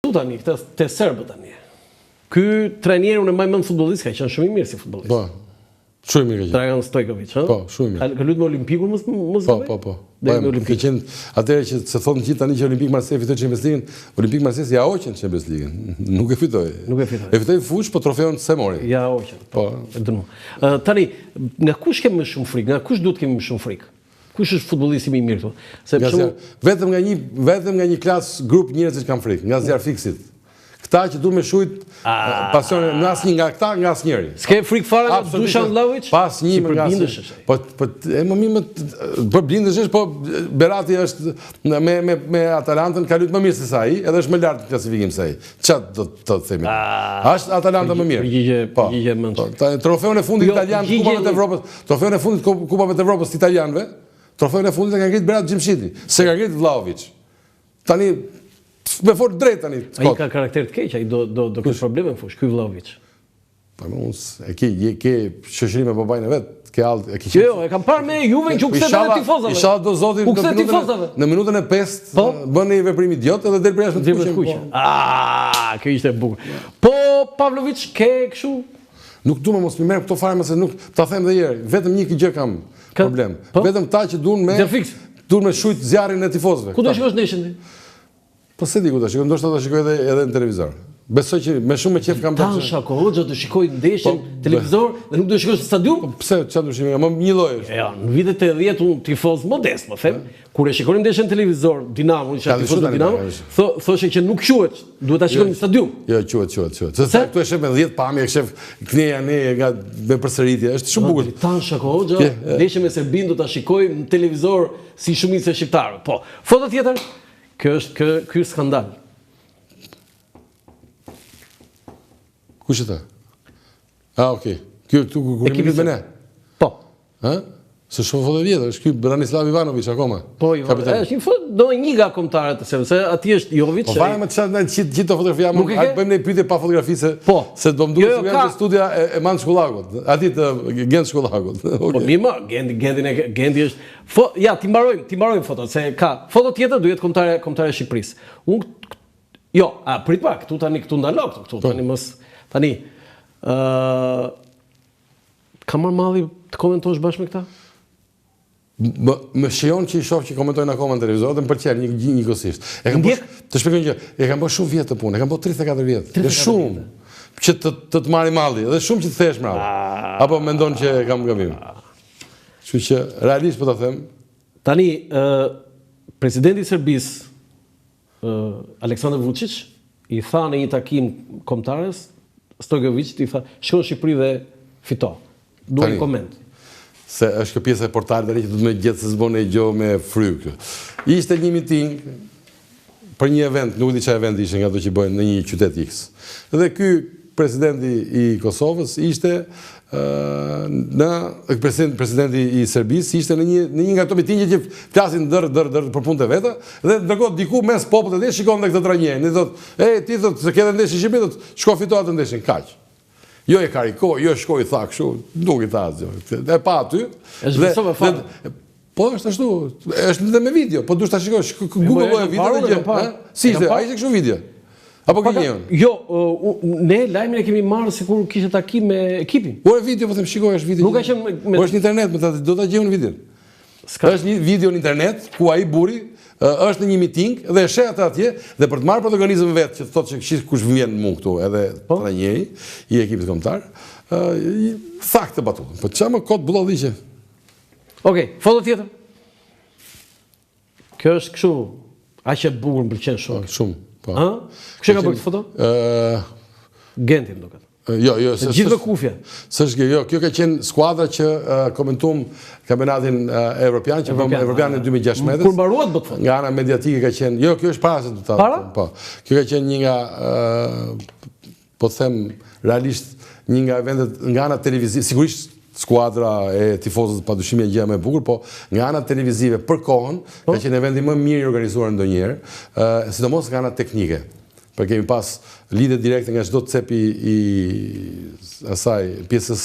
këtu tani, te serbët tani. Ky trajner unë më mend futbollist, ka qenë shumë i mirë si futbollist. Po. Shumë i mirë. Dragan Stojkovic, ha? Po, shumë i mirë. Ka luajtur me Olimpikun mos Po. Ka qenë atëherë që se thonë gjithë tani që Olimpik Marseille fitoi Champions League, Olimpik Marseille ja hoqën Champions League. Nuk e fitoi. E fitoi fush, po trofeun se mori. Ja hoqën. Po. E dënu. Tani, nga kush kemi më shumë frikë? Nga kush duhet kemi më shumë frikë? Kush është futbollisti më i mirë këtu? Se vetëm nga një klasë grup njerëz që kanë frikë, nga Zjarfiksit. Këta që du me shujt pasionin nga asnjë nga këta, nga asnjëri. S'ke frikë fare nga Dusan Vlahović? Pas një nga asnjë. Po blindesh, po Berati është me Atalantën ka luajtur më mirë se sa ai, edhe është më lart në klasifikim se ai. Çfarë do të themi? Është Atalanta më mirë. Përgjigje mend. Trofeun e fundit italian të Kupave të Evropës, trofeun e fundit Kupave të Evropës të italianëve, trofeun e fundit e ka ngritur Berat Xhimshiti, se ka ngritur Vlahović. Tani me fort drejt tani. Ai ka karakter të keq, ai do kesh probleme fush, ky Vlahović. Po unë ke shoqëri me babain e vet, ke e ke. Jo, e kam parë me Juve që u kthej te tifozave. Inshallah do zoti në minutën e 5 bën një veprim idiot edhe del për jashtë të kuqe. Kjo ishte e bukur. Po Pavlović ke kështu? Nuk du me mos më merr këto fare se nuk ta them edhe herë, vetëm një gjë kam problem. Vetëm ta që duan me shujt zjarrin e tifozëve. Ku do shikosh ndeshjen ti? Po se di ku do shikoj, ndoshta do shikoj edhe në televizor. Besoj që me shumë me qef kam bërë. Tansha Hoxha do shikoj ndeshjen në televizor dhe nuk do shikosh në stadium? Pse çfarë do shikoj? Më një lloj është. Ja, në vitet e 80 unë tifoz modest, më them, kur e shikonin ndeshjen në televizor, Dinamo, isha tifoz në Dinamo, thoshte që nuk quhet, duhet ta shikojmë në stadium. Jo, quhet. Se këtu e shef me 10 pamje, e shef kneja ne nga me përsëritje, është shumë bukur. Tansha Hoxha, ndeshjen me Serbin do ta shikoj në televizor si shumica e shqiptarëve. Po, foto tjetër. Ky është skandal. Kush është? Okej. Ky këtu kur jemi me ne. Po. Se shumë foto vjetër, është ky Branislav Ivanović akoma. Po, është një foto do një nga kombëtarët se aty është Jović. Po fare me çfarë gjithë fotografia më hajt bëjmë ne pyetje pa fotografi se do më duhet të jam në studia e Mand Shkullakut. Aty të Gent Shkullakut. Po mirë, Gendi është ja, ti mbarojmë fotot se ka foto tjetër duhet kombëtare e Shqipërisë. Jo, prit pak, këtu ndalo këtu tani mos tani ka marrë malli të komentosh bashkë me këta? Më shijon që i shoh që komentojnë akoma në televizor dhe më pëlqen njëkohësisht. Të shpjegoj një, e kam bërë shumë vjet të punë, e kam bërë 34 vjet. Dhe shumë që të marrë malli, dhe shumë që të thesh mbrapa. Apo mendon që kam gabim. Kështu që realisht po ta them. Tani presidenti i Serbisë Aleksandar Vučić i tha në një takim kombëtarës Stojković i tha, shkon në Shqipëri dhe fito. Duaj koment. Se është kjo pjesë e portalit tani që do të më gjetë se s'bën e gjë me fryk. Ishte një miting për një event, nuk di çfarë event ishte nga ato që bëjnë në një qytet X. Dhe ky presidenti i Kosovës ishte presidenti i Serbisë ishte në një nga ato mitinge që flasin dër për punët e veta dhe ndërkohë diku mes popullit dhe shikon dhe këtë trajnerën. I thotë, ti thotë se ke ndeshje në Shqipëri, thotë, shko fito atë ndeshjen, kaq. Jo e karikoj, jo shkoj tha kështu, nuk i tha asgjë. E pa aty. Po është ashtu, është edhe me video, po duhet ta shikosh, Google-oje video dhe gjë. Si ishte, ai ishte kështu video. Apo ke njëun? Jo, ne lajmin e kemi marrë sikur kishte takim me ekipin. Po e video, po them shikoj, është video. Nuk ka qenë po është në internet, do ta gjejmë në video. Është një video në internet ku ai burri është në një miting dhe e sheh atë atje dhe për të marrë protagonizëm vetë që thotë që kush vjen mua këtu edhe trajneri i ekipit kombëtar tha këtë batutën. Po çfarë më kot bullolliqe. Okej, foto tjetër. Kjo është kështu, aq e bukur, më pëlqen shumë. Shumë, po. Kush e ka bërë këtë foto? Genti më duket. Jo, gjithë me kufje. Jo, kjo ka qenë skuadra që komentuam kampionatin evropian, që bëm evropianin 2016. Kur mbaruat bë fund? Nga ana mediatike ka qenë, jo, kjo është para se do ta. Po. Kjo ka qenë një nga po them realisht një nga eventet nga ana televizive, sigurisht skuadra e tifozëve padyshim e gjë më e bukur, po nga ana televizive për kohën ka qenë eventi më mirë i organizuar ndonjëherë, sidomos nga ana teknike. Për kemi pas lidhje direkte nga çdo cepi i asaj pjesës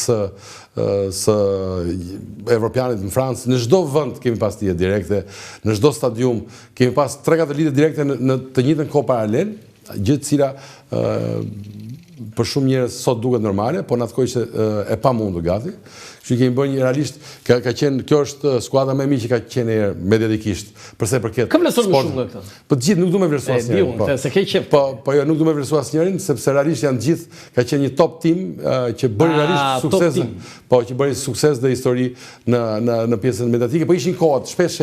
së evropianit në Francë, në çdo vend kemi pas lidhje direkte, në çdo stadium kemi pas 3-4 lidhje direkte në të njëjtën kohë paralel, gjë e cila për shumë njerëz sot duket normale, por në atë kohë ishte e pamundur gati. Kështu kemi bërë një realisht, ka qenë, kjo është skuadra më e mirë që ka qenë mediatikisht, përsa i përket. Kë vlerëson më shumë nga këta? Po të gjithë nuk du me vlerësua asnjërin. Se ke qef. Po jo, nuk du me vlerësua asnjërin, sepse realisht janë gjithë, ka qenë një top team që bëri realisht sukses. Po, që bëri sukses dhe histori në pjesën mediatike, po ishin kohët, shpesh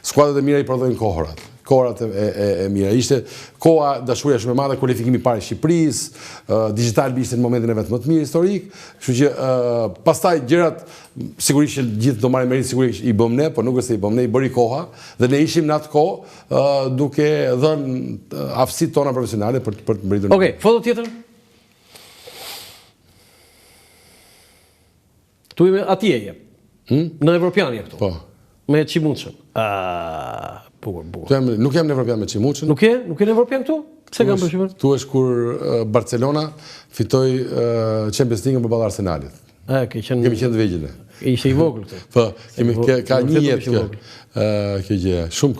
skuadrat e mira i prodhojnë kohërat e mira. Ishte koha dashuria shumë e madhe, kualifikimi i parë i Shqipërisë, Digital ishte në momentin e vet më të mirë historik, kështu që pastaj gjërat sigurisht që gjithë do marrin merit, sigurisht i bëm ne, por nuk është se i bëm ne, i bëri koha dhe ne ishim në atë kohë duke dhënë aftësitë tona profesionale për të mbërritur. Okej, foto tjetër. Tu jemi atje je. Në Evropiani këtu. Po. Me Çimuçën. Bukur. Nuk jam në Evropian me Çimuçën. Nuk je në Evropian këtu? Pse kam përshtypjen? Tu është kur Barcelona fitoi Champions League përballë Arsenalit. Kemi qenë të vegjël. Ishte i vogël këtu. Po, ka një jetë kjo. Kjo gjë, shumë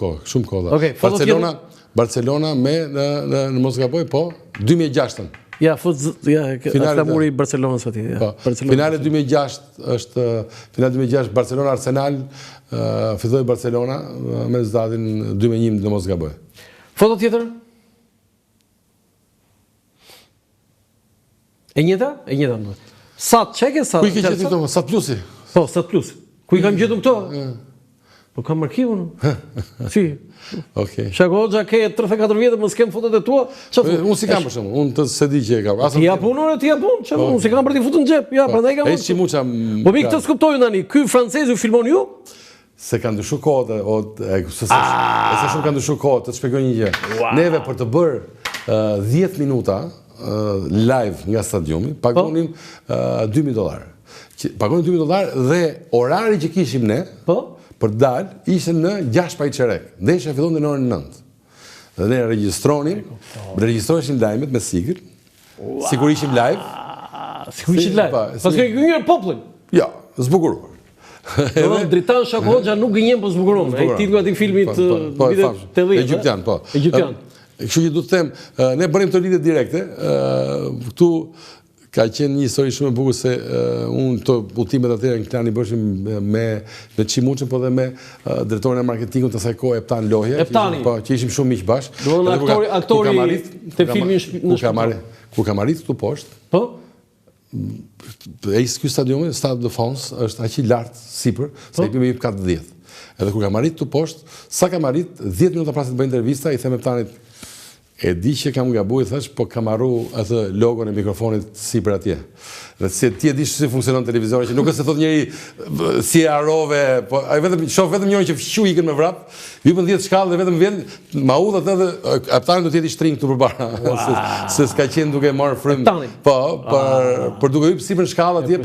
kohë. Barcelona me në mos gaboj, po 2006. Ja, është muri i Barcelonës aty. Finale 2006 është finale 2006 Barcelona-Arsenal, fitoi Barcelona me rezultatin 2-1 në mos gaboj. Foto tjetër? E njëta? Sat çeke sa? Ku i ke gjetur këto? Sat Plusi. Po, Sat Plus. Ku i kam gjetur këto? Po kam arkivun. Si? Okej. Shako Hoxha ke 34 vjetë, mos kem fotot e tua. Unë si kam për shembull, unë të se di që e kam. Ti ja punore, unë si kam për t'i futur në xhep. Ja, prandaj kam. Ai Çimuça. Po mi këtë skuptoj tani, ky francez ju filmon ju? Se kanë ndryshuar kohët, se shumë kanë ndryshuar kohët, të shpjegoj një gjë. Neve për të bërë 10 minuta live nga stadiumi, pagonim $2.000. Pagonim $2.000 dhe orari që kishim ne, për dalë, ishte në 6 pa i qerek. Ndeshja fillonte në orën 9. Dhe ne regjistroheshim lajmet me sigël. Sikur ishim live. Sikur ishim live. Pas ke gënjur popullin. Jo, zbukuruar. Dritan Shako Hoxha nuk gënjen po zbukuron. Ai titulli i atij filmit vitet 80. Egjiptian, po. Egjiptian. Kështu që du të them, ne bërim të lidhje direkte. Këtu ka qenë një histori shumë e bukur se unë të udhëtimet atëherë në Klani bëshim me Çimuçën, po dhe me drejtorin e marketingut të asaj kohe Eptan Lohja, që ishim shumë miq bashkë. Do aktori të filmin në Shqipëri. Kur kam arrit këtu poshtë. Po. Ky stadiumi, Stade de France, është aq i lartë sipër, se i bëmi kat 10. Edhe kur kam arrit këtu poshtë, sa kam arrit 10 minuta pas të bëj intervista, i them Eptanit, e di që kam gabuar, thash, po kam harru atë logon e mikrofonit sipër atje. Dhe ti e di si funksionon televizori, që nuk është se thot njëri si e harrove, po ai vetëm shoh vetëm njëri që fshu ikën me vrap, hyn 10 shkallë dhe vetëm vjen ma udh atë dhe Eptani do të jetë i shtring këtu përpara, se s'ka qenë duke marrë frym. Po, për duke hyrë sipër shkallë atje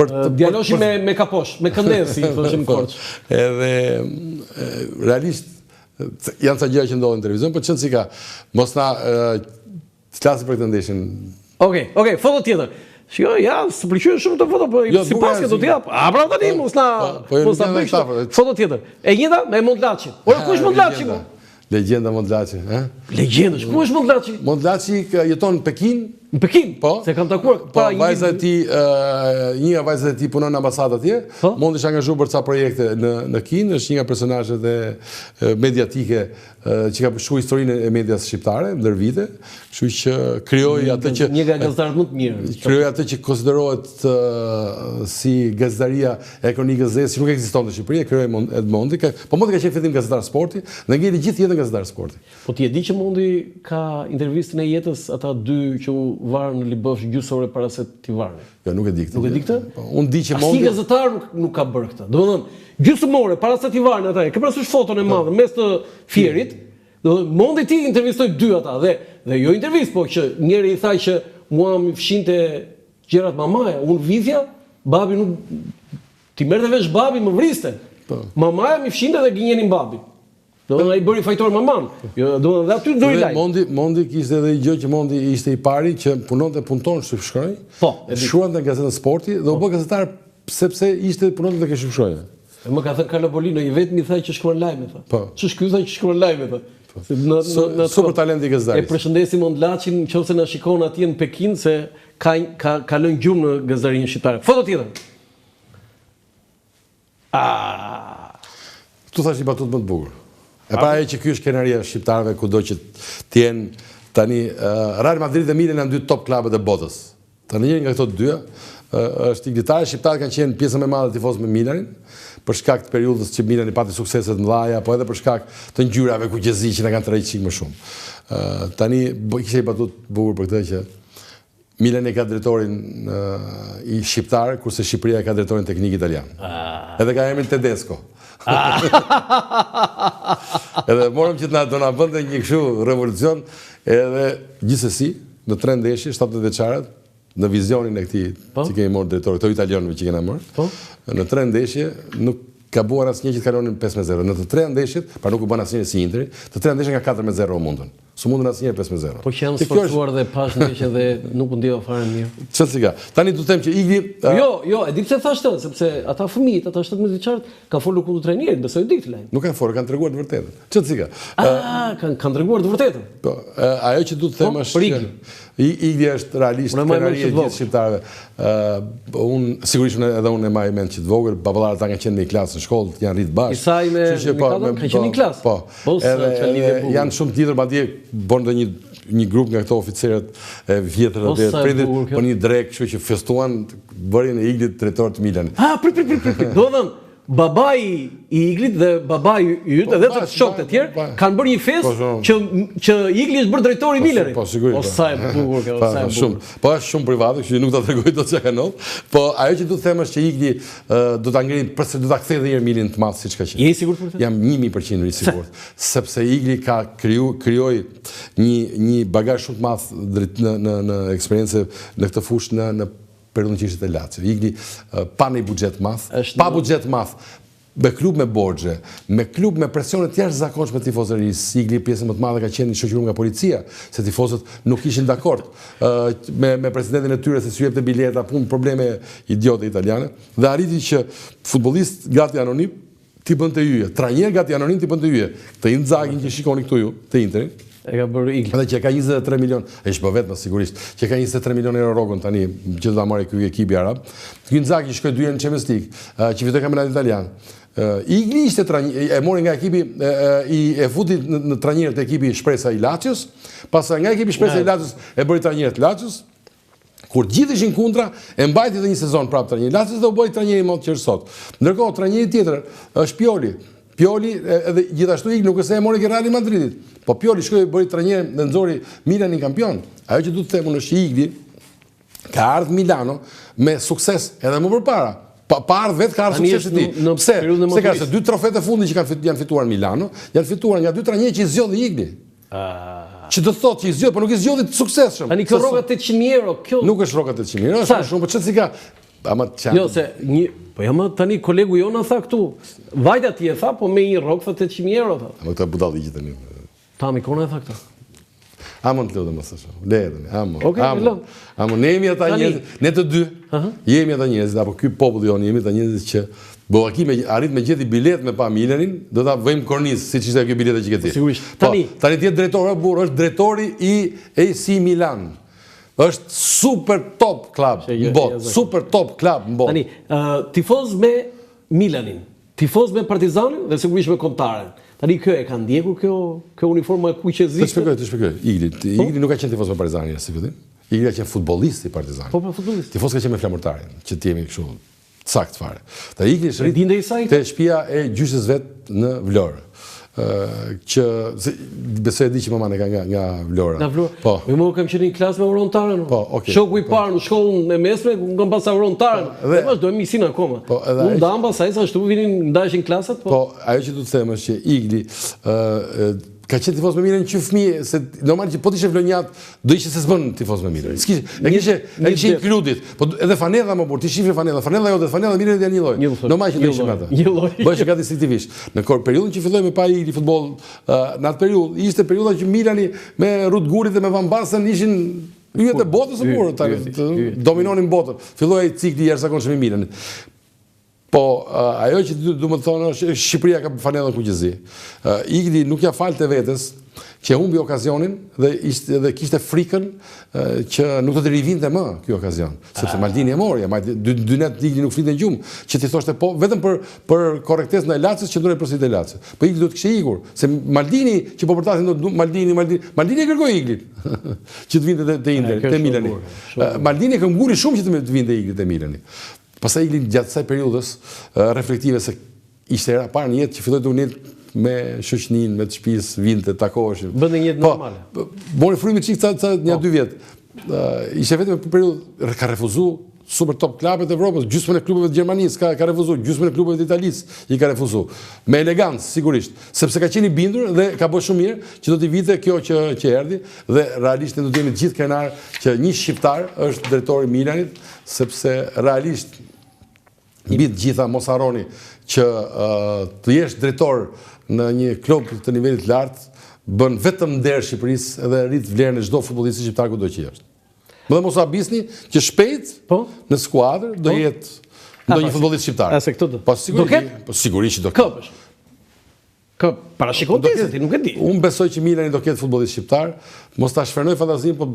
për djaloshi me kaposh, me këndez, si thoshim Korç. Edhe realisht janë ca gjëra që ndodhin në televizion, por çon si ka. Mos na flasim për këtë ndeshjen. Okej, foto tjetër. Shiko, ja, së pëlqyen shumë të foto, po sipas që do të jap. Pra tani mos na bëj foto tjetër. E njëjta me Mondlaçi. Ora ku është Mondlaçi? Legjenda Mondlaçi, Legjenda, ku është Mondlaçi? Mondlaçi jeton në Pekin. Në Pekin? Po. Se kam takuar para një vajza e tij, një nga vajzat e tij punon në ambasadë atje. Mondi është angazhuar për ca projekte në Kinë, është një nga personazhet e mediatike që ka pushuar historinë e medias shqiptare ndër vite, kështu që krijoi atë që një nga gazetarët më të mirë. Krijoi atë që konsiderohet si gazetaria e kronikës zezë, që nuk ekziston në Shqipëri, e krijoi Edmondi, po Mondi ka qenë fillim gazetar sporti, dhe ngeli gjithë jetën gazetar sporti. Po ti e di që Mondi ka intervistën e jetës ata dy që u varën në Libosh gjysmë ore para se t'i varën. Jo, nuk e di këtë. Nuk e di këtë? Unë di që Mondi asnjë gazetar nuk ka bërë këtë. Domethënë, gjysmë ore para se t'i varën ata. Ke parasysh foton e madhe mes të fierit. Domethënë, Mondi ti intervistoi dy ata dhe jo intervistë, po që njëri i tha që mua më fshinte gjërat mamaja, unë vizja, babi nuk ti merrte vesh babi më vriste. Mamaja më fshinte dhe gënjenin babin. Ai bëri fajtor maman. Jo, do dhe aty do i laj. Mondi kishte edhe një gjë që Mondi ishte i pari që punonte punton shqipshkronj. Po, shkruante në gazetën Sporti dhe u bë gazetar sepse ishte punonte tek shqipshkronja. Më ka thënë Carlo Bolino, i vetmi tha që shkruan lajme tha. Po. Ç'është ky tha që shkruan lajme tha. Super talent i Gazdaris. E përshëndesim Ondlaçin nëse na shikon atje në Pekin se ka lënë gjumë në gazetarinë shqiptare. Foto tjetër. Tu thash një batut më të bukur. E para që ky është krenaria e shqiptarëve kudo që të jenë tani Real Madrid dhe Milan janë dy top klubet e botës. Tani njëri nga këto të dyja është iglitare, shqiptarët kanë qenë pjesë më e madhe tifozë me Milanin, për shkak të periudhës që Milani pati suksese të mëdha, po edhe për shkak të ngjyrave kuqezi që na kanë tërhequr çik më shumë. Tani kishte batut bukur për këtë që Milani ka drejtorin i shqiptar, kurse Shqipëria ka drejtorin teknik italian. Edhe ka emrin Tedesco. Edhe morëm që do na bënte një kështu revolucion, edhe gjithsesi në 3 ndeshje 17 vjeçarët në vizionin e këtij që kemi marrë drejtori, këto italianëve që kena marrë. Në 3 ndeshje nuk ka buar asnjë që të kalonin 5-0. Në të 3 ndeshjet, pra nuk u bën asnjë si Interi, të 3 ndeshjet nga 4-0 u mundën. Su mundën asnjëherë 5-0. Po që janë sforcuar dhe pas ndeshje dhe nuk u ndjeva fare mirë. Çfarë ka? Tani do të them që Igli Jo, e di pse thash këtë, sepse ata fëmijët, ata 17 vjeçarët kanë folur kundër trajnerit, besoj di këtë lajm. Nuk kanë folur, kanë treguar të vërtetën. Çfarë ka? Kanë treguar të vërtetën. Po, ajo që duhet të them është që Igli është realisht krenaria e gjithë shqiptarëve. Unë sigurisht edhe unë e marr mend që të vogël, baballarët ta kanë qenë në klasë në shkollë, janë rrit bashkë. Isai me Mikadon kanë qenë në klasë. Po. Edhe janë shumë tjetër, madje bën edhe një grup nga këto oficerët e vjetër dhe pritet, po një drek, kështu që festuan bërjen e Iglit drejtor të Milanit. Prit. Do të thënë babai i Iglit dhe babai i yt edhe të shokët e tjerë kanë bërë një festë që Igli është bërë drejtori i Milanit. Po sigurisht. O sa e bukur kjo, sa e bukur. Po është shumë private, kështu që nuk ta tregoj dot çka kanë ndodhur. Po ajo që duhet të them është që Igli do ta ngrijë përsëri, do ta kthejë edhe Milanin të madh siç ka qenë. Je i sigurt për këtë? Jam 1000% i sigurt, sepse Igli ka krijoi një bagazh shumë të madh në eksperiencë në këtë fushë në periudhën që ishte Lazio. Igli pa një buxhet madh, pa buxhet madh, me klub me borxhe, me klub me presione të jashtëzakonshme të tifozërisë. Igli pjesë më të madhe ka qenë i shoqëruar nga policia, se tifozët nuk ishin dakord me presidentin e tyre se si jepte bileta, probleme idiote italiane, dhe arriti që futbollist gati anonim ti bënte yje, trajner gati anonim ti bënte yje. Të Inzaghin që shikoni këtu ju, të Interin, e ka bërë Igli. Edhe që ka 23 milion, e shpo vetëm sigurisht, që ka 23 milion euro rrogun tani, që do ta marrë ky ekipi arab. Inzaghi shkoi 2 herë në Champions League, që fitoi kampionatin italian. Igli ishte e mori nga ekipi e futi në trajnerët e ekipi Shpresa i Lazios, pastaj nga ekipi Shpresa i Lazios e bëri trajner të Lazios. Kur gjithë ishin kundra, e mbajti edhe një sezon prapë trajner i Lazios dhe u bë trajner i mod që është sot. Ndërkohë trajneri tjetër është Pioli. Pioli edhe gjithashtu Igli nuk është se e mori ke Real Madridit. Po Pioli shkoi bëri trajner dhe nxori Milanin kampion. Ajo që duhet të them është Igli ka ardhur Milano me sukses edhe më përpara. Pa ardhur vetë ka ardhur sukses i tij. Pse? Se ka se 2 trofet e fundit që janë fituar Milano, janë fituar nga 2 trajnerë që i zgjodhi Igli. Që do thotë që i zgjodhi, por nuk i zgjodhi të suksesshëm. Tani kjo rroga 800.000 euro, kjo nuk është rroga 800.000 euro, është shumë, po çfarë si ka? Jo, se po jam tani kolegu jona tha këtu. Vajta ti e tha, po me një rrogë tha 800.000 euro tha. Ama këta budalliqi tani. Tami kona e tha këtë. Amon të lutem mos ashtu. Lejetën, amon. Ne jemi ata njerëz, ne të dy. Jemi ata njerëz, apo ky popull jonë jemi ata njerëz që Bollaki arrit me gjeti bilet me pa Milanin, do ta vëjmë kornizë siç ishte kjo bileta që ke ti. Sigurisht. Tani ti je drejtori, burr, është drejtori i AC Milan. Është super top klub në botë, super top klub në botë. Tani, tifoz me Milanin, tifoz me Partizanin dhe sigurisht me Kontaren. Tani kjo e ka ndjekur kjo uniforma kuqeziste. Të shpjegoj. Igli nuk ka qenë tifoz me Partizanin si fillim. Igli ka qenë futbollist i Partizanit. Po, futbollist. Tifoz ka qenë me Flamurtarin, që ti jemi kështu sakt fare. Ta Igli është rrit te shtëpia e gjyshes vet në Vlorë. Që besoj e di që maman e ka nga Vlora. Nga Vlora. Po. Më kam qenë në klasë me Urontarën. Po, okay. Shoku i parë në shkollën e mesme, kam pasur Urontarën. Dhe vazhdojmë misin akoma. Po, unë ndamba sa ashtu vinin ndajshin klasat, po ajo që do të them është që Igli ka qenë tifoz me Milan që fëmijë, se normal që po të ishe vlonjat, do ishe se s'bën tifoz me Milan. E kishe inkludit, po edhe fanella më burr, ti shifre fanella jote, fanella Milanit janë një lloj. Normal që do ishim ata. Bëhesh gati instinktivisht. Në periudhën që filloi me pa Igli futboll, në atë periudhë ishte periudha që Milani me Rudgurit dhe me Van Basten ishin yjet e botës së burrë, dominonin botën. Filloi cikli i jashtëzakonshëm i Milanit. Po, ajo që du më të thonë është Shqipëria ka fanellën kuqëzi. Igli nuk ja falte vetes që humbi okazionin dhe kishte frikën që nuk do të rivinte më ky okazion, sepse Maldini e mori, dy net Igli nuk flinte gjumë, që ti thoshte po vetëm për korrektesë ndaj Laçës që ndonjë përsi të Laçës. Po Igli do të kishte ikur, se Maldini që po përtasin Maldini e kërkoi Iglin që të vinte te Inter, te Milani. Maldini e këmbguri shumë që të vinte Igli te Milani. Pastaj Igli gjatë kësaj periudhës reflektive se ishte era parë në jetë që filloi të unet me shoqëninë, me të shtëpisë, vinte, takoheshin. Bënte një jetë normale. Mori frymën çik një 2 vjet. Ishte vetëm për periudhë ka refuzuar super top klubet e Evropës, gjysmën e klubeve të Gjermanisë ka refuzuar, gjysmën e klubeve të Italisë i ka refuzuar. Me elegancë sigurisht, sepse ka qenë i bindur dhe ka bërë shumë mirë që do t'i vite kjo që erdhi dhe realisht ne do të jemi të gjithë krenar që një shqiptar është drejtori i Milanit, sepse realisht mbi të gjitha mos harroni që të jesh drejtor në një klub të nivelit lartë bën vetëm nder Shqipërisë dhe rrit vlerën e çdo futbollisti shqiptar kudo që është. Më dhe mos habisni që shpejt në skuadër do jetë ndonjë futbollist shqiptar. Se këtë do. Po sigurisht që do ketë. Parashikon ti se ti nuk e di. Unë besoj që Milani do ketë futbollist shqiptar, mos ta shfrenoj fantazinë, po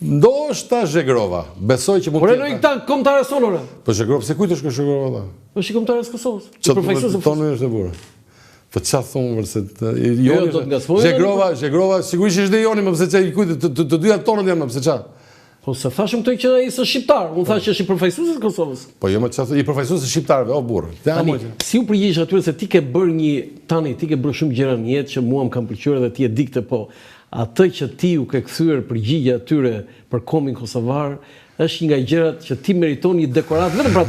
ndoshta Zhegrova. Besoj që mund të. Por noi këta kombëtarë sonore. Po Zhegrova, pse kujtosh që Zhegrova? Po shi kombëtarës Kosovës. Profesorë thonë është e burrë. Po çfarë thonë vërtet? Zhegrova sigurisht është Joni, më pse çai kujt të dyja tonët janë më pse çfarë? Po se thashëm këtë që ai është shqiptar, unë thash që është i profesues të Kosovës. Po jo më çfarë i profesues të shqiptarëve, o burr. Si u përgjigjesh atyre se ti ke bërë shumë gjëra në jetë që mua më kanë pëlqyer dhe ti e di këtë, po atë që ti u ke kthyer përgjigje atyre për kombin kosovar është një nga gjërat që ti meriton një dekorat vetëm për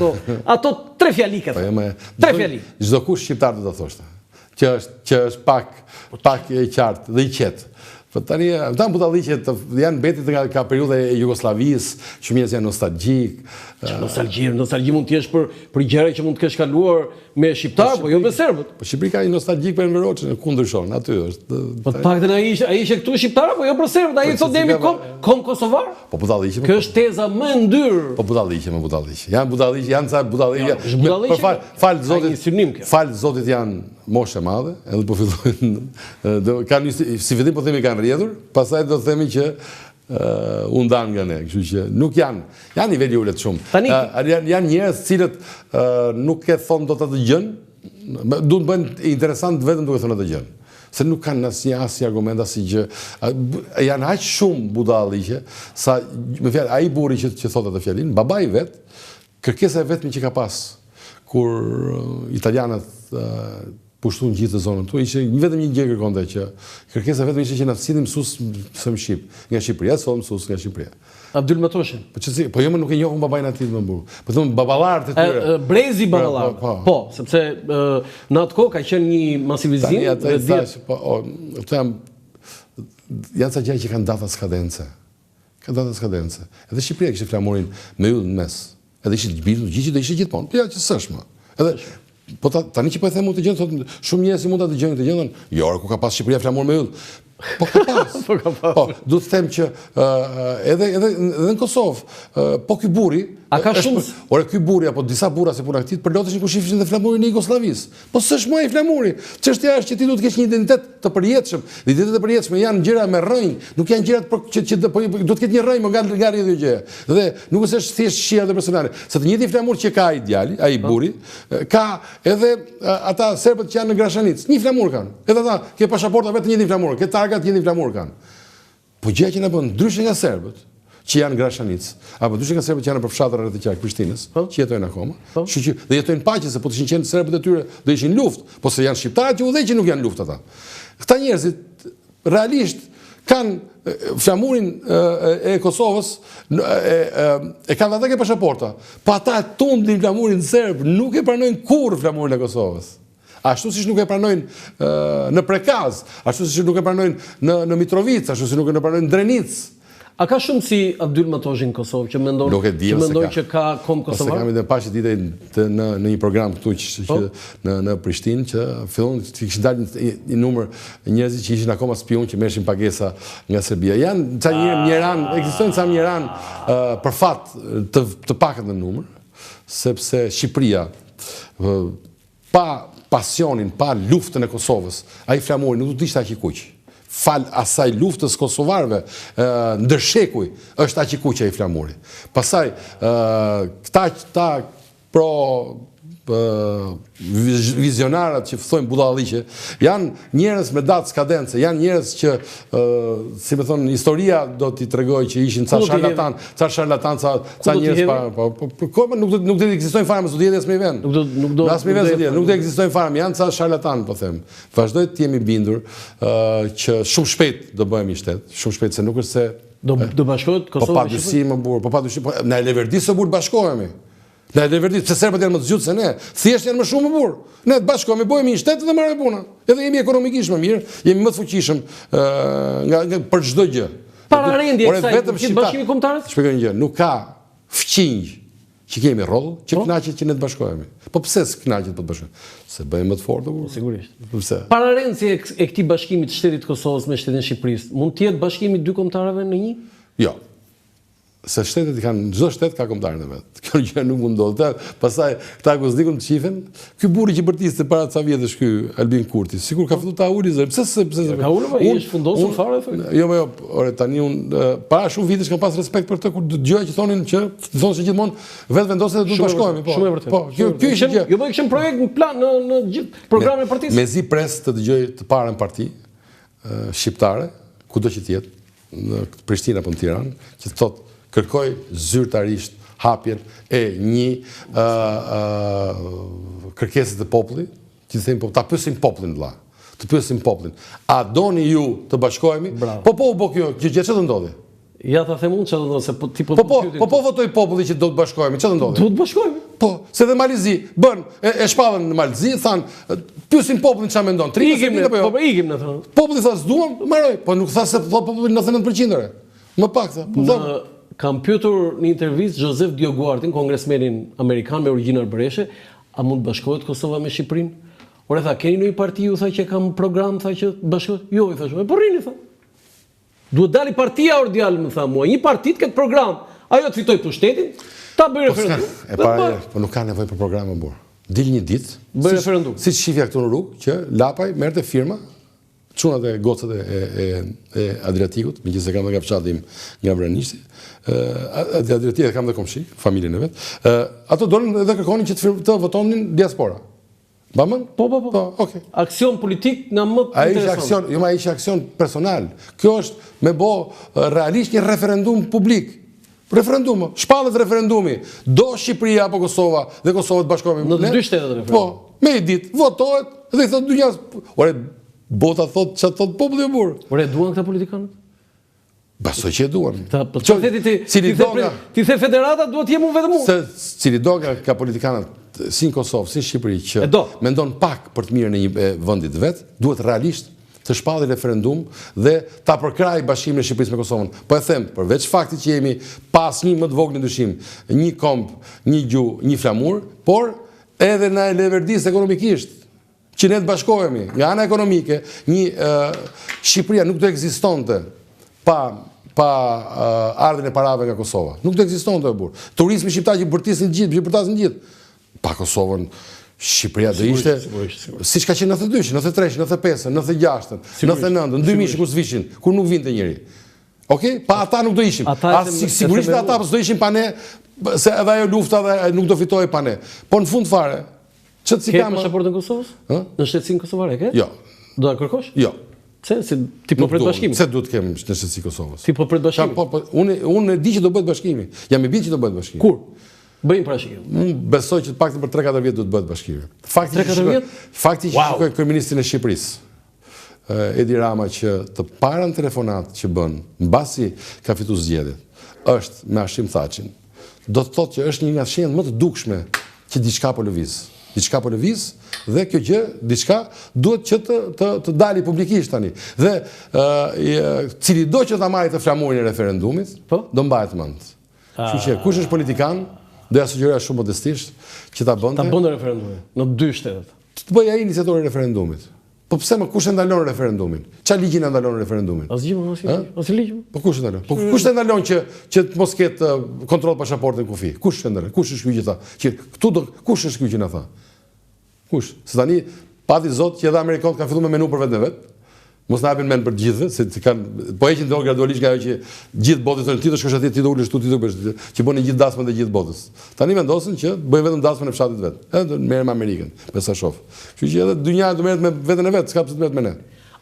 ato 3 fjaliket. 3 fjali. Çdo kush shqiptar do ta thoshte. Që është pak e qartë dhe i qetë. Po tani, ta budalliqet janë mbetit nga periudha e Jugosllavisë, shumë njerëz janë nostalgjik. Nostalgji mund të jesh për gjëra që mund të kesh kaluar me shqiptar, po jo me serbët. Po Shqipëria ka një nostalgjik për Enver Hoxhën, ku ndryshon, aty është. Po të paktën ai ishte këtu shqiptar, po jo për serbët, ai thotë jemi kom kosovar. Po budalliqe. Kjo është teza më e ndyrë. Po budalliqe. Janë ca budalliqe. Fal Zotit janë moshë e madhe, edhe po fillojnë kanë si fillim po themi kanë rrjedhur, pastaj do të themi që u ndan nga ne, kështu që nuk janë niveli ulët shumë. Janë njerëz cilët nuk e thon dot atë gjën, duhet bën interesant vetëm duke thënë atë gjën. Se nuk kanë asnjë argument asnjë gjë. Janë aq shumë budalliqe sa me fjalë ai burri që thotë atë fjalin, babai vet, kërkesa e vetme që ka pas kur italianët pushtuan gjithë zonën tu, ishte vetëm një gjë kërkonte që kërkesa vetëm ishte që na sillim mësues së shqip, nga Shqipëria, sot mësues nga Shqipëria. Abdyl Matoshin. Po jo më nuk e njohun babain aty më burr. Po thon baballarët e tyre. Brezi baballar. Po, sepse në atë kohë ka qenë një masivizim dhe janë ca gjëra që kanë data skadence. Edhe Shqipëria kishte flamurin me yll në mes. Edhe ishte gjithë do ishte gjithmonë. Po ja që s'është më. Edhe po tani që po e them të gjën, thotë shumë njerëz mund ta dëgjojnë këtë gjë, jo, ku ka pas Shqipëria flamur me yll. Po ka pas. Po, duhet të them që edhe në Kosovë, po ky burri, ka shumë. Ore ky burri apo disa burra se puna këtij përloteshin kur shifshin dhe flamurin e Jugosllavisë. Po s'është më ai flamuri. Çështja është që ti duhet të kesh një identitet të përjetshëm. Identitetet e përjetshme janë gjëra me rrënjë, nuk janë gjëra që duhet të ketë një rrënjë nga rrjedhë gjë. Dhe nuk është thjesht shija dhe personale. Se të njëjtin flamur që ka ai djali, ai burri, ka edhe ata serbët që janë në Grashanic. Një flamur kanë. Edhe ata ke pasaporta vetë njëjtin flamur, ke targat njëjtin flamur kanë. Po gjëja që na bën ndryshe nga serbët që janë Grashanic, apo ndryshe nga serbët që janë për fshatrat rreth të qark Prishtinës, që jetojnë akoma. Kështu që dhe jetojnë paqe, se po të ishin qenë serbët e tyre do ishin luftë, po se janë shqiptarët që udhëheqin nuk janë luftë ata. Këta njerëzit realisht kanë flamurin e Kosovës, e kanë ata ke pasaporta, po ata tundin flamurin serb, nuk e pranojnë kurrë flamurin e Kosovës. Ashtu siç nuk e pranojnë në Prekaz, ashtu siç nuk e pranojnë në Mitrovic, ashtu siç nuk e pranojnë në Drenic. A ka shumë si Abdyl Matoshin në Kosovë që mendon që ka kom kosovar? Se kam edhe pashë ditë në një program këtu në Prishtinë që fillon të kishin dalë një numër njerëz që ishin akoma spion që merrshin pagesa nga Serbia. Janë ca njeran, ekzistojnë ca njeran për fat të pakët në numër, sepse Shqipëria pa pasionin, pa luftën e Kosovës, ai flamuri nuk do të ishte aq i kuq. Fal asaj luftës kosovarëve, ndërshekuj është aq i kuq ai flamuri. Pastaj këta pro vizionarët që thonë budalliqe, janë njerëz me datë skadence, janë njerëz që, si me thonë, historia do t'i tregoj që ishin ca sharlatan, ca njerëz nuk do të ekzistojnë fare me studietë as me vend. Nuk do të ekzistojnë fare, janë ca sharlatan, po them. Vazhdoj të jemi bindur që shumë shpejt do bëhemi shtet, shumë shpejt se nuk është se do bashkohet Kosova me Shqipërinë. Po pa dyshim, na e leverdis së burr bashkohemi. Ne e leverdis, se serbët janë më të zgjuar se ne, thjesht janë më shumë më burr. Ne të bashkohemi, bëhemi një shtet dhe marrim puna. Edhe jemi ekonomikisht më mirë, jemi më të fuqishëm për çdo gjë. Para rendje kësaj bashkimi kombëtar? Shpjegoj një gjë, nuk ka fqinj që kemi rroll, që kënaqet që ne të bashkohemi. Po pse s'knaqet po të bashkohemi? Se bëjmë më të fortë burr. Sigurisht. Pse? Para rendje e këtij bashkimi të shtetit të Kosovës me shtetin e Shqipërisë, mund të jetë bashkimi dy kombëtarëve në një? Jo. Se shtetet i kanë, çdo shtet ka kombëtarin e vet. Kjo gjë nuk mund ndodhë. Pastaj këta Goznikun të qifen, ky burri që bërtiste para ca vjetësh ky Albin Kurti, sikur ka filluar ta uli zë. Pse ka ulur, ai është fundosur fare thoj. Jo, ore tani para shumë vitesh kam pas respekt për këtë kur dëgjoja që thonin se gjithmonë vetë vendosen se duhet të bashkohemi, po. Shumë e vërtetë. Po, ky ishte gjë. Jo, kishim projekt në plan në gjithë programin e partisë. Mezi pres të dëgjoj të parën parti shqiptare, kudo që të jetë, në Prishtinë apo në Tiranë, që thotë kërkoj zyrtarisht hapjen e një kërkesës të popullit, që të themi, ta pyesim popullin vëlla, të pyesim popullin. A doni ju të bashkohemi? Po u bë kjo, gjë çfarë ndodhi? Ja ta them unë çfarë ndodhi, se ti po votoi populli që do të bashkohemi, çfarë ndodhi? Do të bashkohemi. Po, se dhe Malizi bën e shpallën në Malizi, than, pyesim popullin çfarë mendon. Ikim në thonë. Populli tha s'duam, marroj, po nuk tha se populli 99%. Më pak tha. Kam pyetur në intervistë Joseph Dioguartin, kongresmenin amerikan me origjinë arbëreshe, a mund bashkohet Kosova me Shqipërinë? Ore tha, keni ndonjë parti ju tha që kam program tha që bashkohet? Jo, i thash, po rrini tha. Duhet dali partia or djalë më tha mua, një parti të ketë program, ajo të fitoj pushtetin, ta bëj referendum. Po nuk ka nevojë për program më burr. Dil një ditë, bëj referendum. Siç shifja këtu në rrugë që Lapaj merrte firma çunat e gocat e Adriatikut, megjithëse kam nga fshati nga Vranishti. Adriatikut kam dhe komshi, familjen e vet. Ato dolën dhe kërkonin që të votonin diaspora. Bamën? Po. Okay. Aksion politik nga më interesant. Ai ishte aksion personal. Kjo është me bë realisht një referendum publik. Referendum, shpallet referendumi. Do Shqipëria apo Kosova dhe Kosova të bashkohemi në dy shtetet referendum. Po, me një ditë votohet dhe i thotë dynjas. Ore, bota thotë çfarë thotë populli i burr. Ore, duan këta politikanët? Besoj që e duan. Ti the federata duhet të jemi vetëm unë. Se cili do ka politikanët si në Kosovë, si në Shqipëri që mendon pak për të mirën e një vendit vet, duhet realisht të shpallë referendum dhe ta përkrajë bashkimin e Shqipërisë me Kosovën. Po e them, përveç faktit që jemi pas një më të vogël ndryshim, një komb, një gjuhë, një flamur, por edhe na e leverdis ekonomikisht që ne të bashkohemi. Nga ana ekonomike, Shqipëria nuk do ekzistonte pa ardhin e parave nga Kosova. Nuk do ekzistonte e burr. Turizmi shqiptar që bërtisin gjithë, pa Kosovën, Shqipëria do ishte siç ka qenë 92, 93, 95, 96, 99, 2000 kur s'vishin, kur nuk vinte njëri. Okej? Pa ata nuk do ishim. Sigurisht ata s'do ishin pa ne, se edhe ajo lufta dhe nuk do fitohej pa ne. Po në fund fare, ç't si kam pasaportën e Kosovës? Në shtetësinë kosovare ke? Jo. Do ta kërkosh? Jo. Se ti po pret bashkimin. Se duhet të kem në shtetësinë Kosovës. Ti po pret bashkimin. Unë e di që do bëhet bashkimi. Jam i bindur që do bëhet bashkimi. Kur? Bëjmë parashikim. Unë besoj që të paktën për 3-4 vjet do të bëhet bashkimi. Fakti që shikoj kryeministrin e Shqipërisë, Edi Rama, që të parën telefonat që bën mbasi ka fituar zgjedhjet, është me Hashim Thaçin. Do të thotë që është një nga shenjat më të dukshme që diçka po lëviz. Diçka po lëviz dhe kjo gjë diçka duhet që të dali publikisht tani. Dhe cili do që ta marrë të flamurin e referendumit, do mbahet mend. Kështu që kush është politikan, do ja sugjeroja shumë modestisht që ta bënte. Ta bënte referendumin në 2 shtetet. Të bëj ai iniciatori i referendumit. Po pse më kush e ndalon referendumin? Çfarë ligji na ndalon referendumin? Asnjë ligj. Po kush e ndalon? Po kush e ndalon që të mos ketë kontroll pasaportën kufi? Kush e ndalon? Kush është ky që tha? Që këtu do kush është ky që na tha? Kush? Se tani, pati zot që edhe Amerikanët kanë filluar me menu për vetë në vetë, mos na hapin mend për të gjithëve, se kanë po heqin dorë gradualisht nga ajo që gjithë botës tonë ti do shkosh atje ti do ulesh tu ti do bësh që bënin gjithë dasmën e gjithë botës. Tani vendosin që bëjnë vetëm dasmën e fshatit vet. Edhe merrem me Amerikën, me sa shoh. Kështu që edhe dynjaja do merret me veten e vet, s'ka pse të merret me ne.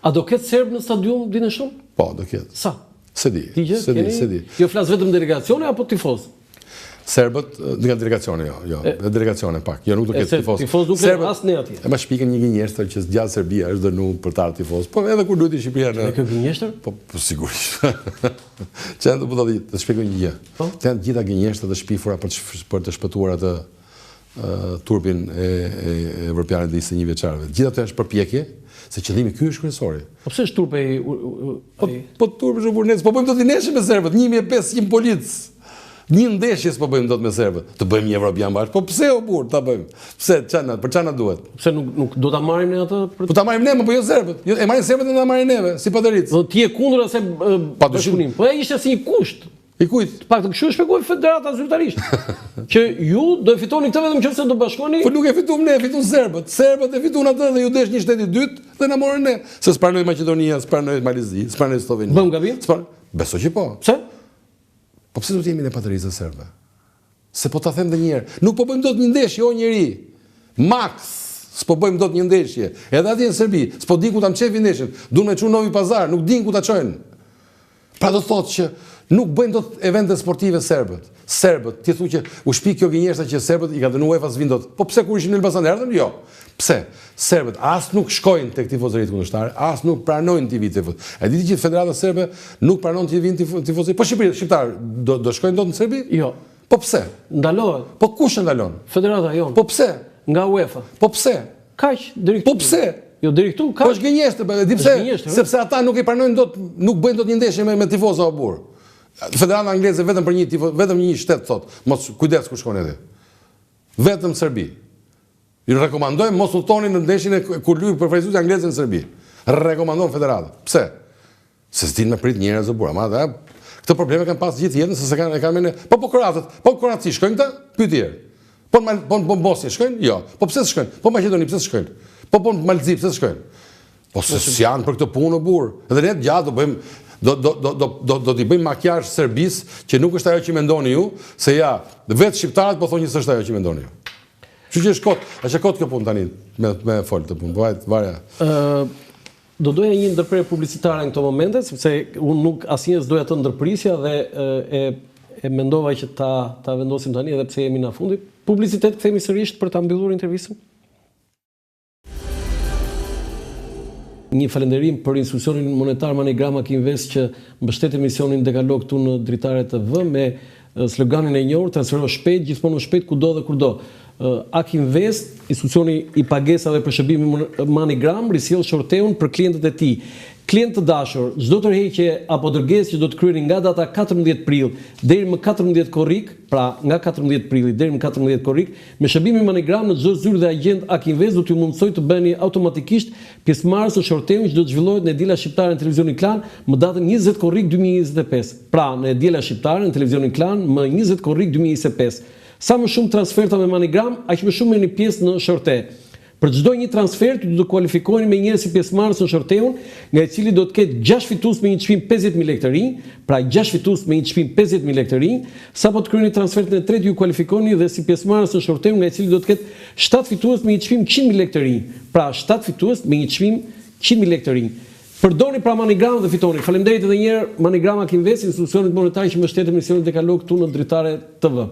A do ketë serb në stadium dinë shumë? Po, do ketë. Sa? Se di. Se di. Jo flas vetëm delegacione apo tifoz? Serbët nga delegacione, jo, delegacione pak. Jo, nuk do ketë tifoz. Tifoz nuk ka asnjë atje. E ma shpikën një gënjeshtër që zgjat Serbia është dënuar për ta tifoz. Po edhe kur lueti Shqipëria në. Kë gënjeshtër? Po sigurisht. Çfarë do të shpjegoj një gjë. Të janë gjitha gënjeshtrat e shpifura për të shpëtuar atë turpin e evropianëve të 21 vjeçarëve. Gjithë ato është përpjekje, se qëllimi ky është kryesori. Po pse është turpi Po turpi është burnes, po bëjmë dot i neshëm me serbët, 1500 polic. Një ndeshje s'po bëjmë dot me serbët. Të bëjmë një evropian bashkë. Po pse o burr ta bëjmë? Pse për çana duhet? Pse nuk do ta marrim ne atë? Po ta marrim ne, po jo serbët. E marrin serbët dhe ta marrin neve, si padaric. Do ti je kundër asaj bashkëpunim. Po ishte si një kusht. I kujt? Pak të kështu shpjegoi Federata zyrtarisht. Që ju do e fitoni këtë vetëm nëse do bashkoheni. Po nuk e fituam ne, fituan serbët. Serbët e fituan atë dhe ju desh një shtet i dytë dhe na morën ne. Se s'pranoi Maqedonia, s'pranoi Malizi, s'pranoi Slovenia. Bëm gabim? Besoj që po. Pse? Po pse do të jemi ne patriotëve serbë? Se po ta them edhe një herë, nuk po bëjmë dot një ndeshje o njeri. Max, s'po bëjmë dot një ndeshje. Edhe atje në Serbi, s'po di ku ta mçefi ndeshjen. Duan me çu Novi Pazar, nuk din ku ta çojnë. Pra do thotë që nuk bëjnë dot evente sportive serbët. Serbët, ti thu që u shpik kjo gënjeshtra që serbët i ka dhënë UEFA s'vin dot. Po pse kur ishin në Elbasan erdhën? Jo. Pse? Serbët as nuk shkojnë tek tifozërit kundërshtar, as nuk pranojnë të vinë tifozë. E diti që Federata Serbe nuk pranon të vinë tifozë. Po shqiptar do shkojnë dot në Serbi? Jo. Po pse? Ndalohet. Po kush e ndalon? Federata jon. Po pse? Nga UEFA. Po pse? Kaq deri këtu. Po pse? Jo deri këtu kaq. Po është gënjeshtër, di pse? Sepse ata nuk i pranojnë dot, nuk bëjnë dot një ndeshje me tifozë o burr. Federata angleze vetëm për një tifozë, vetëm një shtet thot, mos kujdes ku shkon edhe. Vetëm Serbi. Ju rekomandojmë mos u thoni në ndeshjen e kur luaj përfaqësuesi anglezë në Serbi. Rekomandon Federata. Pse? Se s'din me prit njerëz o burr, ama këtë probleme kanë pas gjithë jetën se kanë po kroatët, po kroatësi shkojnë këta? Pyetje. Po Bosnjë shkojnë? Jo. Po pse s'shkojnë? Po Maqedoni pse s'shkojnë? Po Malzi pse s'shkojnë? Po se janë për këtë punë o burr. Edhe ne gjatë do bëjmë do t'i bëjmë makjazh Serbisë që nuk është ajo që mendoni ju, se ja, vetë shqiptarët po thonë që s'është ajo që mendoni ju. Që është kot kjo punë tani me fol të punë, vaja. Do doja një ndërprerje publicitare në këto momente, sepse unë nuk asnjë s'doja të ndërprisja dhe e mendova që ta vendosim tani edhe pse jemi në fundi. Publicitet kthehemi sërish për ta mbyllur intervistën. Një falënderim për institucionin monetar Manigrama Kinvest që mbështet emisionin Dekalog këtu në Dritare TV me sloganin e njohur transfero shpejt, gjithmonë shpejt kudo dhe kurdo. Akinvest, institucioni i pagesave për shërbimi Manigram, risjell shorteun për klientët e tij. Klient të dashur, çdo tërheqje apo dërgesë që do të kryeni nga data 14 prill deri më 14 korrik, pra nga 14 prilli deri më 14 korrik, me shërbimin Manigram në çdo zyrë dhe agjent Akinvest do t'ju mundsoj të bëheni automatikisht pjesëmarrës në shorteun që do të zhvillohet në Diela Shqiptare në Televizionin Klan më datën 20 korrik 2025. Pra, në Diela Shqiptare në Televizionin Klan më 20 korrik 2025. Sa më shumë transferta me Manigram, aq më shumë merrni pjesë në shorte. Për çdo një transfer ju do të kualifikoheni me njerëz si pjesëmarrës në shorteun, nga i cili do të ketë 6 fitues me një çmim 50000 lekë të rinj, pra 6 fitues me një çmim 50000 lekë të rinj, sapo të kryeni transferin e tretë ju kualifikoheni dhe si pjesëmarrës në shorteun, nga i cili do të ketë 7 fitues me një çmim 100000 lekë të rinj, pra 7 fitues me një çmim 100000 lekë të rinj. Përdorni pra Manigram dhe fitoni. Faleminderit edhe një herë Manigrama Kinvest, institucionit monetar që mbështet emisionin Dekalog këtu në Dritare TV.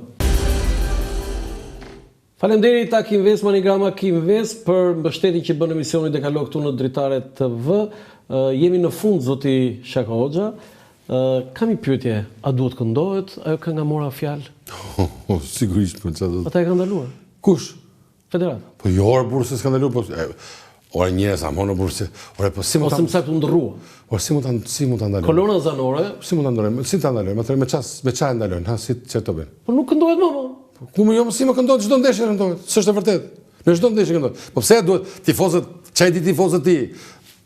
Faleminderit Akinvest, Manigrama Kinvest për mbështetjen që bën emisionin Dekalog këtu në Dritare TV. Jemi në fund zoti Shaka Hoxha. Kam një pyetje, a duhet këndohet ajo kënga mora fjalë? Sigurisht po çfarë. Ata e kanë ndaluar. Kush? Federata. Po jo, burse s'ka ndaluar, po ore njerëz amono burse. Ore po si mund ta ose më ndrrua. Ore si mund ta ndalojmë? Kolona zanore, si mund ta ndalojmë? Si ta ndalojmë? Atë me çfarë ndalojnë? Ha si çfarë bën? Po nuk këndohet më. Ku më jo si më këndohet çdo ndeshje këndohet. S'është e vërtetë. Në çdo ndeshje këndohet. Po pse duhet tifozët, çaj di tifozët ti?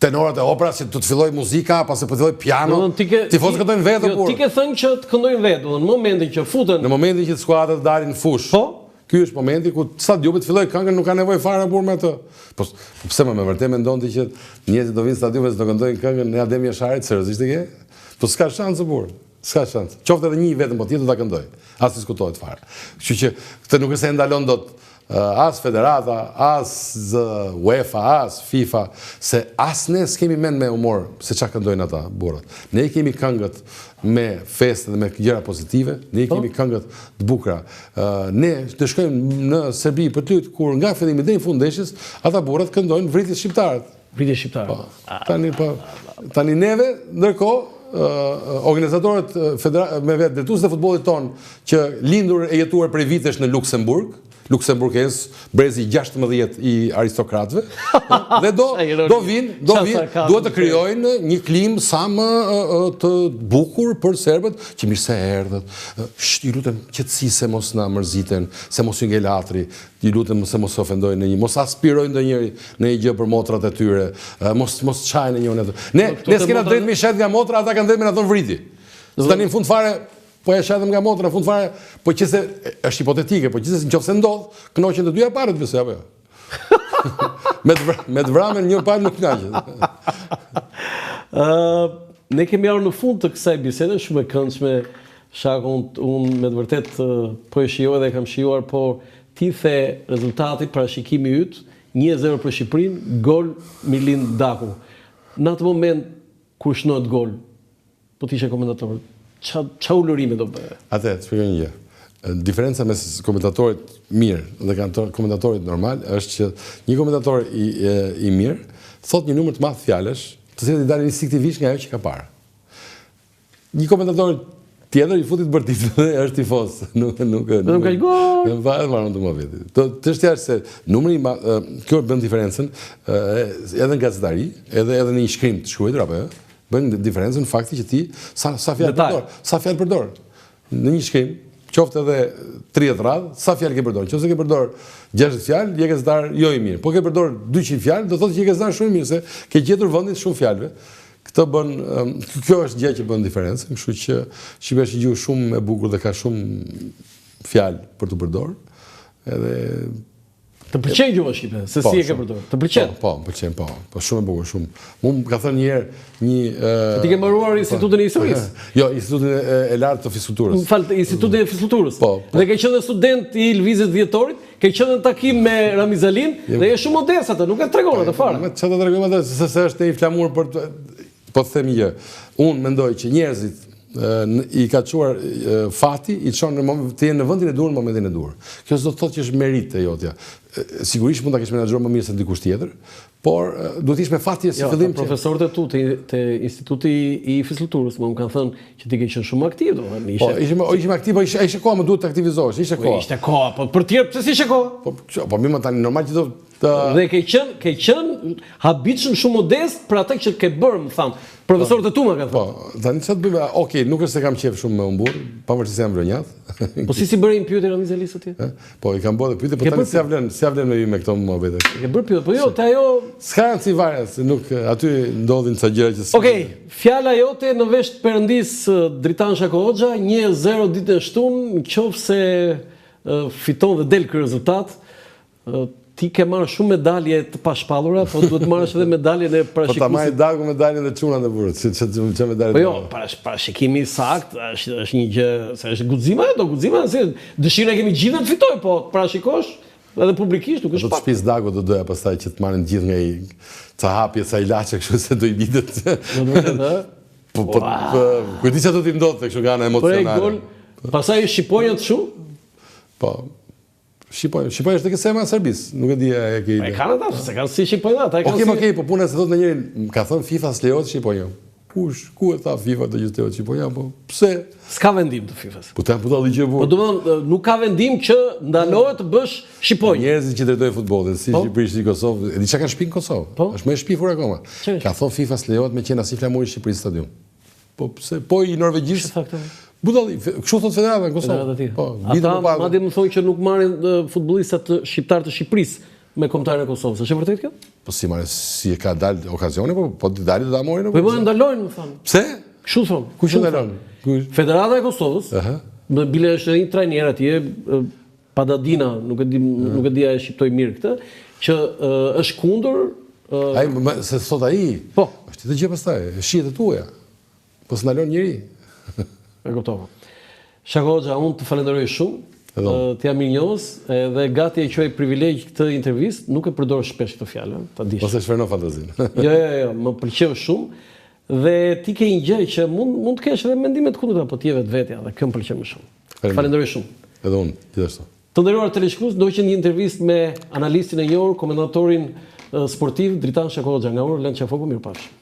Tenorat e operës që do të filloj muzika, pas e po filloj piano. Tifozët këndojnë vetë apo? Jo, ti ke thënë që të këndojnë vetë, në momentin që futen. Në momentin që skuadrat dalin në fush. Po? ky është momenti ku stadiumet filloi këngën, nuk ka nevojë fare burr me atë. Po pse më vërtet mendon ti që njerëzit do vinë në stadiume do këndojnë këngën e Adem Jasharit, seriozisht e ke? Po s'ka shanse burr. S'ka shans. Qoftë edhe një vetëm, po tjetër ta këndoj. As diskutohet fare. Kështu që këtë nuk është se ndalon dot as federata, as UEFA, as FIFA, se as ne s'kemi mend me humor se çka këndojnë ata burrat. Ne kemi këngët me festë dhe me gjëra pozitive, ne kemi këngët të bukura. Ne të shkojmë në Serbi për të luajtur kur nga fillimi deri në fund ndeshjes, ata burrat këndojnë vritjes shqiptare. Vritjes shqiptare. Tani neve ndërkohë organizatorët me vetë drejtues të futbollit ton që lindur e jetuar prej vitesh në Luksemburg, Luksemburgez, brezi 16 i aristokratëve, dhe do vinë, duhet të krijojnë një klimë sa më të bukur për serbët, që mirë se erdhët, ju lutem qetësi se mos na mërziten, se mos ju ngel atri, ju lutem se mos ofendojnë në një, mos aspirojnë ndonjëri në një gjë për motrat e tyre, mos çajnë në njërin atë. Ne s'kena drejt me shet nga motra, ata kanë drejt me na thon vriti. Tani në fund fare po e shatëm nga motra në fund fare, po qëse është hipotetike, po qëse nëse ndodh, kënoqen të dyja parët besoj apo jo. Me të vramen një parë nuk kënaqet. Ne kemi ardhur në fund të kësaj bisede shumë e këndshme. Shako, unë me të vërtet po e shijoj dhe kam shijuar, por ti the rezultati parashikimi yt 1-0 për Shqipërinë, gol Mirlind Daku. Në atë moment kur shnohet gol, po ti ishe komentator, qa ulërime do bëhe? Atë, të shpjegoj një gjë. Diferenca mes komentatorit mirë dhe komentatorit normal është që një komentator i mirë thot një numër të madh fjalësh, të cilat i dalin instinktivisht nga ajo që ka parë. Një komentator tjetër i futit bërtit dhe është tifoz. Nuk ka gol. Çështja është se numri kjo bën diferencën edhe në gazetari, edhe në një shkrim të shkruar apo jo. Bën diferencën fakti që ti sa fjalë përdor. Në një shkrim, qoftë edhe 30 radhë, sa fjalë ke përdor. Nëse ke përdor 60 fjalë, je gazetar jo i mirë. Po ke përdor 200 fjalë, do thotë që je gazetar shumë i mirë, se ke gjetur vendin shumë fjalëve. Kjo është gjë që bën diferencën, kështu që shqipesh është një gjuhë shumë e bukur dhe ka shumë fjalë për të përdor. Edhe të pëlqen gjuha shqipe, se si e ke përdor? Të pëlqen? Po, më pëlqen, po. Po shumë e bukur, shumë. Mu më ka thënë një herë një ti ke mbaruar Institutin e Historisë? Jo, Institutin e lartë të Fiskulturës. Institutin e Fiskulturës. Po. Dhe ke qenë student i lëvizjes vjetorit, ke qenë në takim me Ramiz Alin dhe je shumë modest atë, nuk e tregon atë fare. Çfarë të tregojmë atë, se është i flamur për po të them një gjë. Unë mendoj që njerëzit i ka çuar fati, i çon të jenë në vendin e duhur në momentin e duhur. Kjo s'do të thotë që është merit e jotja. Sigurisht mund ta kesh menaxhuar më mirë se dikush tjetër, por duhet të ish me fati si fillim. Profesorët e tu te Instituti i Fiskulturës më kanë thënë që ti ke qenë shumë aktiv, domethënë ishim aktiv, po ishte koha, më duhet të aktivizohesh, ishte koha. Ishte koha, po për tjerë pse si ishte koha? Po mirë, më tani normal që do dhe ke qenë habitshëm shumë modest për atë që ke bërë, më thanë. Profesorët e tu më kanë thënë. Po, tani çfarë bëjmë? Okej, nuk është se kam qejf shumë me humbur, pavarësisht se jam vronjat. Po si bërin pyetje Ramiz Ali sot ti? Po i kam bërë pyetje, po tani si ja vlen me me këto momente. Ke bërë pyetje, po jo, te ajo s'ka si varet, se nuk aty ndodhin ca gjëra që Okej, fjala jote në vesh të Perëndis Dritan Shako Hoxha, 1-0 ditën e shtunë, nëse fiton dhe del ky rezultat, ti ke marrë shumë medalje të pashpallura, po duhet marrësh edhe medaljen e parashikuesit. Po ta marrë Daku medaljen e çunat e burrit, ç'e medalje. Po jo, parashikimi sakt është një gjë, se është guxima, se dëshira kemi gjithë të fitoj, po parashikosh edhe publikisht nuk është pak. Do të shpis Daku do doja pastaj që të marrin gjithë nga i ca hapje, ca ilaçe kështu se do i bitet. Po kujti çfarë do t'i ndodhte kështu nga ana emocionale. Pastaj shqiponja të shumë? Po. Shqipoj është tek sema e Serbisë, nuk e di e ke. E kanë ata, se kanë si shqipojnë ata. Okej, po puna se thotë ndonjëri, ka thënë FIFA s'lejohet shqiponja. Kush, ku e tha FIFA të lejohet shqiponja, po pse? S'ka vendim të FIFA-s. Po ta putalli që po domethënë nuk ka vendim që ndalohet të bësh shqiponjë. Njerëzit që drejtojnë futbollin, si Shqipëri, si Kosovë, e di çka kanë shpinë në Kosovë. Është më e shpifur akoma. Ka thënë FIFA s'lejohet me qenë as i flamuri Shqipërisë stadium. Po pse? Po i norvegjisht. Budalli, kështu thot Federata në Kosovë. Po, ata madje më thonë që nuk marrin futbollistat shqiptar të Shqipërisë me kombëtarën e Kosovës. Është e vërtetë kjo? Po si marrin, si ka dalë okazione, po dalin do ta marrin. Po më ndalojnë, më thonë. Pse? Kështu thonë. Kush e ndalon? Federata e Kosovës. Me bile është një trajner atje, Padadina, nuk e di a e shqiptoj mirë këtë, që është kundër. Ai se sot ai. Po. Është të gjë pastaj, shihet e tuaja. Po s'ndalon njëri. E kuptova. Shako Hoxha, unë të falenderoj shumë. Të jam mirënjohës dhe gati e quaj privilegj këtë intervistë, nuk e përdor shpesh këtë fjalë, ta dish. Ose shfernon fantazinë. Jo, më pëlqeu shumë. Dhe ti ke një gjë që mund të kesh edhe mendime të kundërta, po ti je vetvetja dhe kjo më pëlqen më shumë. Falenderoj shumë. Edhe unë, gjithashtu. Të nderuar teleshikues, do të qenë një intervistë me analistin e njohur, komendatorin sportiv Dritan Shako Hoxha nga Lënë Qafoku, mirupafshim.